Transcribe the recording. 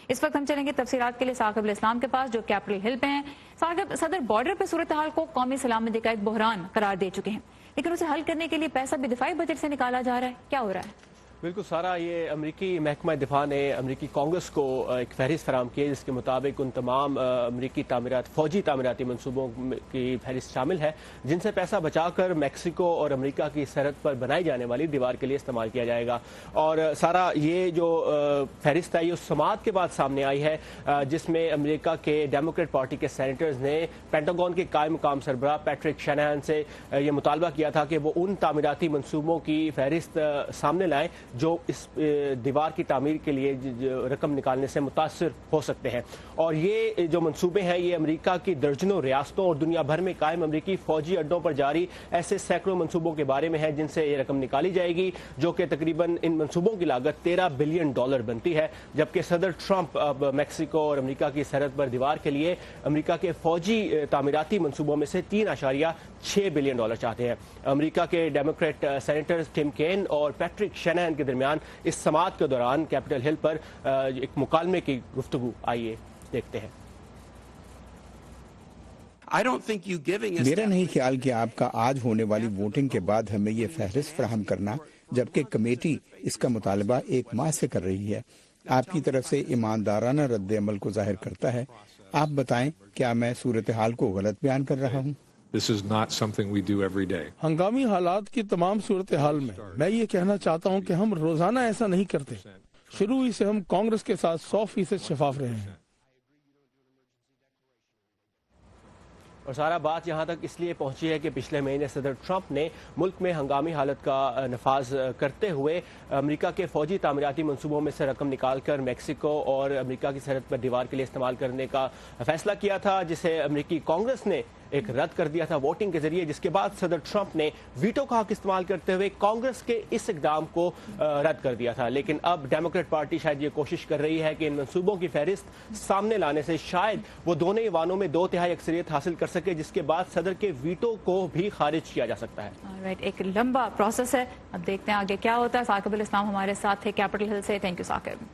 اس وقت ہم چلیں گے تفصیلات کے لیے ثاقب الاسلام کے پاس جو کیپٹل ہل پہ ہیں۔ ثاقب، صدر بارڈر پہ صورتحال کو قومی سلامتی کا ایک بحران قرار دے چکے ہیں، لیکن اسے حل کرنے کے لیے پیسہ بھی دفاعی بجٹ سے نکالا جا رہا ہے، کیا ہو رہا ہے؟ بالکل سارا، یہ امریکی محکمہ دفاع نے امریکی کانگریس کو ایک فہرست فراہم کی ہے جس کے مطابق ان تمام امریکی فوجی تعمیراتی منصوبوں کی فہرست شامل ہے جن سے پیسہ بچا کر میکسیکو اور امریکہ کی سرحد پر بنائی جانے والی دیوار کے لیے استعمال کیا جائے گا۔ اور سارا، یہ جو فہرست ہے یہ اس سماعت کے بعد سامنے آئی ہے جس میں امریکہ کے ڈیموکریٹ پارٹی کے سینیٹرز نے پینٹاگون کے قائم مقام سربراہ پیٹرک شینہان سے یہ مطالبہ کیا تھا کہ وہ ان تعمیراتی منصوبوں کی فہرست سامنے لائیں جو اس دیوار کی تعمیر کے لیے رقم نکالنے سے متاثر ہو سکتے ہیں۔ اور یہ جو منصوبے ہیں یہ امریکہ کی درجنوں ریاستوں اور دنیا بھر میں قائم امریکی فوجی اڈوں پر جاری ایسے سینکڑوں منصوبوں کے بارے میں ہیں جن سے یہ رقم نکالی جائے گی، جو کہ تقریباً ان منصوبوں کی لاگت $13 بلین بنتی ہے، جبکہ صدر ٹرمپ اب میکسیکو اور امریکہ کی سرحد پر دیوار کے لیے امریکہ کے فوجی تعمیراتی منصوبوں میں سے $3.6 بلین چاہتے ہیں۔ امریکہ کے ڈیموکریٹ سینیٹر ٹم کین اور پیٹرک شینہان کے درمیان اس سماعت کے دوران کیپٹل ہل پر ایک مکالمے کی گفتگو، آئیے دیکھتے ہیں۔ میرا نہیں خیال کہ آپ کا آج ہونے والی ووٹنگ کے بعد ہمیں یہ فہرست فراہم کرنا، جبکہ کمیٹی اس کا مطالبہ 1 ماہ سے کر رہی ہے، آپ کی طرف سے ایماندارانہ رد عمل کو ظاہر کرتا ہے۔ آپ بتائیں، کیا میں صورتحال کو غلط بیان کر رہا ہوں؟ ہنگامی حالات کی تمام صورتحال میں یہ کہنا چاہتا ہوں کہ ہم روزانہ ایسا نہیں کرتے۔ شروع ہی سے ہم کانگریس کے ساتھ 100% شفاف رہے ہیں۔ اور سارا بات یہاں تک اس لیے پہنچی ہے کہ پچھلے مہینے صدر ٹرمپ نے ملک میں ہنگامی حالت کا نفاذ کرتے ہوئے امریکہ کے فوجی تعمیراتی منصوبوں میں سے رقم نکال کر میکسیکو اور امریکہ کی سرحد پر دیوار کے لیے استعمال کرنے کا فیصلہ کیا تھا، جسے امریکی کانگریس نے ایک رد کر دیا تھا ووٹنگ کے ذریعے، جس کے بعد صدر ٹرمپ نے ویٹو کا حق استعمال کرتے ہوئے کانگریس کے اس اقدام کو رد کر دیا تھا۔ لیکن اب ڈیموکریٹ پارٹی شاید یہ کوشش کر رہی ہے کہ ان منصوبوں کی فہرست سامنے لانے سے شاید وہ دونوں ایوانوں میں 2/3 اکثریت حاصل کر سکے، جس کے بعد صدر کے ویٹو کو بھی خارج کیا جا سکتا ہے۔ ایک لمبا پروسیس ہے، اب دیکھتے ہیں آگے کیا ہوتا ہے۔ ثاقب الاسلام ہمارے ساتھ تھے کیپٹل ہل سے، تھینک یو ثاقب۔